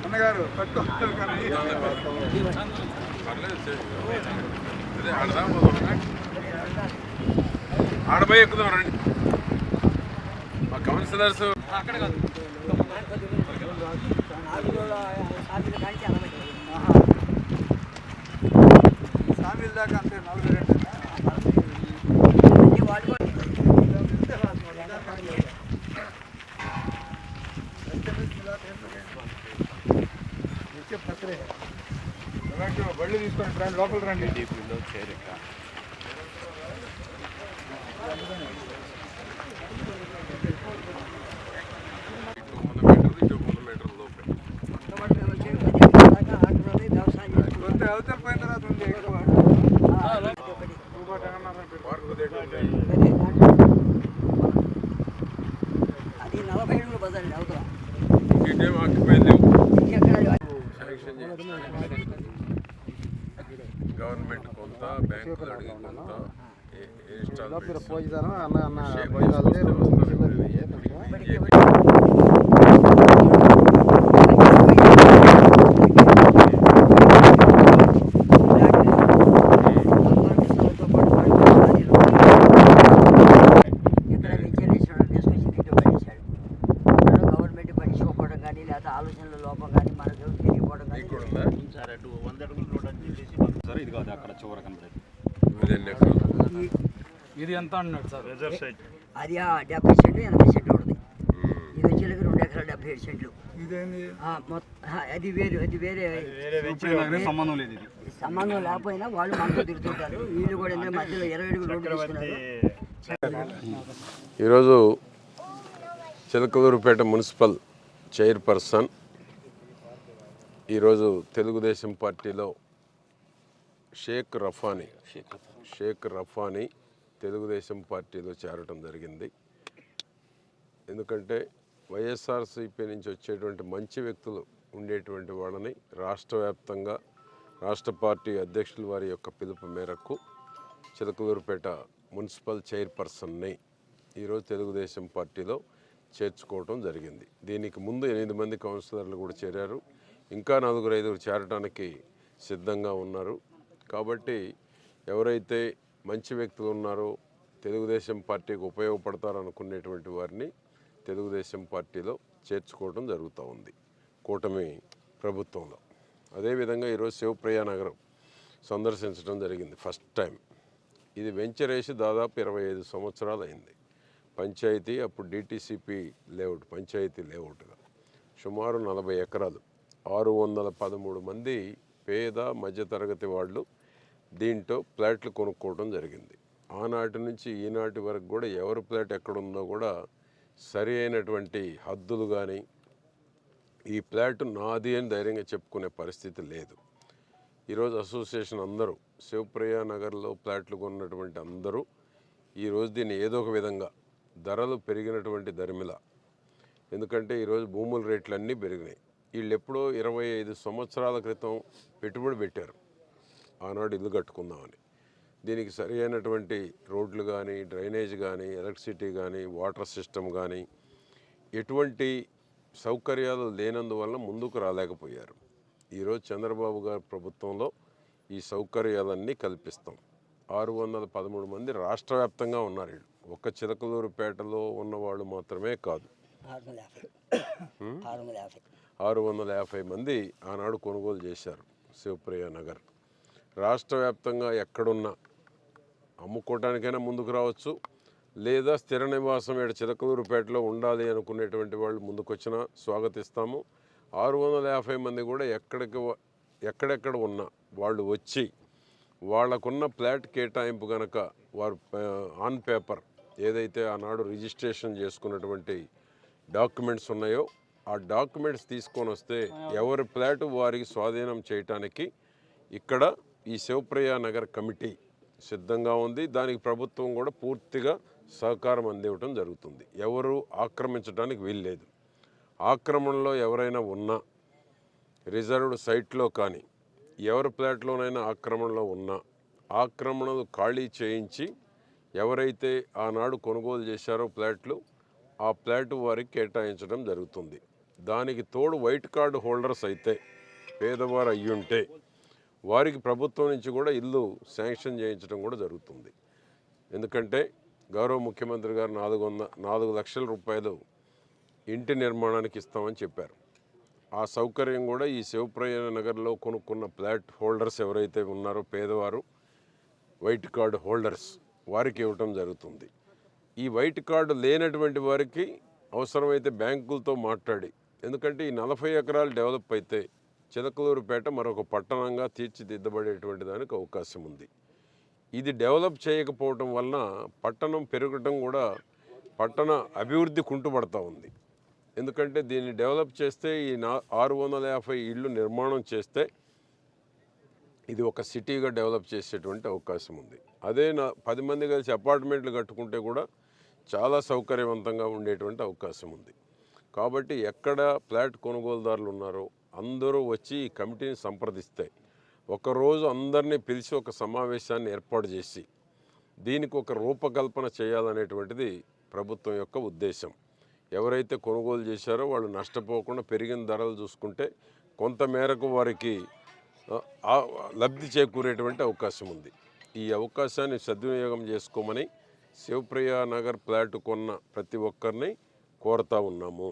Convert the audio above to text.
అన్నగారు పట్టుకోవాలి ఆడబోయి ఎక్కుదాం రండి. మా కౌన్సిలర్స్ అక్కడ కాదు సామీల్ దాకా అంతే 42 బళ్ళు తీసుకొని రండి, లోపల రండి. అవతల పోయిన తర్వాత ఉంది ఎక్కువ అది 47 బజార్ అవతల ఇటేం ఆక్యుపై లేవు. శాంక్షన్ గవర్నమెంట్ కొంత బ్యాంకులు అడిగి కొంత ఆలోచనల లోపం కానీ మనకు తెలియకపోవడం కానీ ఇది కాదు అక్కడ చివర కనబడేది ఇది ఎంత అన్నాడు సార్ రిజర్వ్ సైట్ అది 70 సెంట్లు 80 సెంట్లు ఉంటుంది. ఇది వచ్చేది 2 ఎకరాల 77 సెంట్లు. అది వేరు, అది వేరే సంబంధం లేదు. ఇది సంబంధం లేకపోయినా వాళ్ళు మనతో తిరుగుతుంటారు. వీళ్ళు కూడా మధ్యలో 20 అడుగులు రోడ్డు తీసుకున్నారు. ఈరోజు చిలకలూరుపేట మున్సిపల్ చైర్పర్సన్ ఈరోజు తెలుగుదేశం పార్టీలో షేక్ రఫానీ తెలుగుదేశం పార్టీలో చేరటం జరిగింది. ఎందుకంటే వైఎస్ఆర్సీపీ నుంచి వచ్చేటువంటి మంచి వ్యక్తులు ఉండేటువంటి వాళ్ళని రాష్ట్ర వ్యాప్తంగా రాష్ట్ర పార్టీ అధ్యక్షుల వారి యొక్క పిలుపు మేరకు చిలకలూరుపేట మున్సిపల్ చైర్పర్సన్ని ఈరోజు తెలుగుదేశం పార్టీలో చేర్చుకోవటం జరిగింది. దీనికి ముందు 8 మంది కౌన్సిలర్లు కూడా చేరారు. ఇంకా 4-5 చేరడానికి సిద్ధంగా ఉన్నారు. కాబట్టి ఎవరైతే మంచి వ్యక్తులు ఉన్నారో తెలుగుదేశం పార్టీకి ఉపయోగపడతారనుకునేటువంటి వారిని తెలుగుదేశం పార్టీలో చేర్చుకోవడం జరుగుతూ ఉంది కూటమి ప్రభుత్వంలో. అదేవిధంగా ఈరోజు శివప్రియ నగరం సందర్శించడం జరిగింది. ఫస్ట్ టైం ఇది వెంచర్ వేసి దాదాపు 25 సంవత్సరాలు అయింది. పంచాయతీ అప్పుడు డిటిసిపి లేఅవుట్, పంచాయతీ లేఅవుట్గా సుమారు 40 ఎకరాలు, 613 మంది పేద మధ్యతరగతి వాళ్ళు దీంట్లో ఫ్లాట్లు కొనుక్కోవడం జరిగింది. ఆనాటి నుంచి ఈనాటి వరకు కూడా ఎవరి ఫ్లాట్ ఎక్కడుందో కూడా సరి అయినటువంటి హద్దులు కానీ ఈ ఫ్లాట్ నాది అని ధైర్యంగా చెప్పుకునే పరిస్థితి లేదు. ఈరోజు అసోసియేషన్ అందరూ శివప్రియ నగర్లో ఫ్లాట్లు కొన్నటువంటి అందరూ ఈరోజు దీన్ని ఏదో ఒక విధంగా ధరలు పెరిగినటువంటి ధర్మిల, ఎందుకంటే ఈరోజు భూముల రేట్లు అన్నీ పెరిగినాయి. వీళ్ళు ఎప్పుడో 25 సంవత్సరాల క్రితం పెట్టుబడి పెట్టారు ఆనాడు ఇల్లు కట్టుకుందామని. దీనికి సరి అయినటువంటి రోడ్లు కానీ, డ్రైనేజ్ కానీ, ఎలక్ట్రిసిటీ కానీ, వాటర్ సిస్టమ్ కానీ ఎటువంటి సౌకర్యాలు లేనందువల్ల ముందుకు రాలేకపోయారు. ఈరోజు చంద్రబాబు గారి ప్రభుత్వంలో ఈ సౌకర్యాలన్నీ కల్పిస్తాం. 613 మంది రాష్ట్ర వ్యాప్తంగా ఉన్నారు. వీళ్ళు ఒక్క చిలకలూరుపేటలో ఉన్నవాళ్ళు మాత్రమే కాదు, 650 మంది ఆనాడు కొనుగోలు చేశారు శివప్రియ నగర్. రాష్ట్ర వ్యాప్తంగా ఎక్కడున్నా అమ్ముకోవటానికైనా ముందుకు రావచ్చు, లేదా స్థిర నివాసం ఇక్కడ చిలకలూరుపేటలో ఉండాలి అనుకునేటువంటి వాళ్ళు ముందుకొచ్చినా స్వాగతిస్తాము. 650 మంది కూడా ఎక్కడెక్కడ ఉన్నా వాళ్ళు వచ్చి వాళ్ళకున్న ఫ్లాట్ కేటాయింపు కనుక వారు ఆన్ పేపర్ ఏదైతే ఆనాడు రిజిస్ట్రేషన్ చేసుకున్నటువంటి డాక్యుమెంట్స్ ఉన్నాయో ఆ డాక్యుమెంట్స్ తీసుకొని వస్తే ఎవరి ఫ్లాట్ వారికి స్వాధీనం చేయటానికి ఇక్కడ ఈ శివప్రియ నగర్ కమిటీ సిద్ధంగా ఉంది. దానికి ప్రభుత్వం కూడా పూర్తిగా సహకారం అందివ్వటం జరుగుతుంది. ఎవరు ఆక్రమించడానికి వీల్లేదు. ఆక్రమణలో ఎవరైనా ఉన్నా రిజర్వ్డ్ సైట్లో కానీ ఎవరి ఫ్లాట్లోనైనా ఆక్రమణలో ఉన్నా ఆక్రమణలు ఖాళీ చేయించి ఎవరైతే ఆనాడు కొనుగోలు చేశారో ప్లాట్లు ఆ ప్లాట్ వారికి కేటాయించడం జరుగుతుంది. దానికి తోడు వైట్ కార్డు హోల్డర్స్ అయితే పేదవారు అయ్యుంటే వారికి ప్రభుత్వం నుంచి కూడా ఇల్లు శాంక్షన్ చేయించడం కూడా జరుగుతుంది. ఎందుకంటే గౌరవ ముఖ్యమంత్రి గారు 4 లక్షల రూపాయలు ఇంటి నిర్మాణానికి ఇస్తామని చెప్పారు. ఆ సౌకర్యం కూడా ఈ శివప్రియ నగర్లో కొనుక్కున్న ఫ్లాట్ హోల్డర్స్ ఎవరైతే ఉన్నారో పేదవారు వైట్ కార్డు హోల్డర్స్ వారికి ఇవ్వటం జరుగుతుంది. ఈ వైట్ కార్డు లేనటువంటి వారికి అవసరమైతే బ్యాంకులతో మాట్లాడి, ఎందుకంటే ఈ 40 ఎకరాలు డెవలప్ అయితే చిలకలూరుపేట మరొక పట్టణంగా తీర్చిదిద్దబడేటువంటి దానికి అవకాశం ఉంది. ఇది డెవలప్ చేయకపోవటం వలన పట్టణం పెరగటం కూడా పట్టణ అభివృద్ధి కుంటుపడతా ఉంది. ఎందుకంటే దీన్ని డెవలప్ చేస్తే ఈ 650 ఇళ్ళు నిర్మాణం చేస్తే ఇది ఒక సిటీగా డెవలప్ చేసేటువంటి అవకాశం ఉంది. అదే 10 మంది కలిసి అపార్ట్మెంట్లు కట్టుకుంటే కూడా చాలా సౌకర్యవంతంగా ఉండేటువంటి అవకాశం ఉంది. కాబట్టి ఎక్కడ ఫ్లాట్ కొనుగోలుదారులు ఉన్నారో అందరూ వచ్చి ఈ కమిటీని సంప్రదిస్తే ఒకరోజు అందరినీ పిలిచి ఒక సమావేశాన్ని ఏర్పాటు చేసి దీనికి ఒక రూపకల్పన చేయాలనేటువంటిది ప్రభుత్వం యొక్క ఉద్దేశం. ఎవరైతే కొనుగోలు చేశారో వాళ్ళు నష్టపోకుండా పెరిగిన ధరలు చూసుకుంటే కొంత మేరకు వారికి లబ్ధి చేకూరేటువంటి అవకాశం ఉంది. ఈ అవకాశాన్ని సద్వినియోగం చేసుకోమని శివప్రియ నగర్ ఫ్లాట్ కొన్న ప్రతి ఒక్కరిని కోరుతా ఉన్నాము.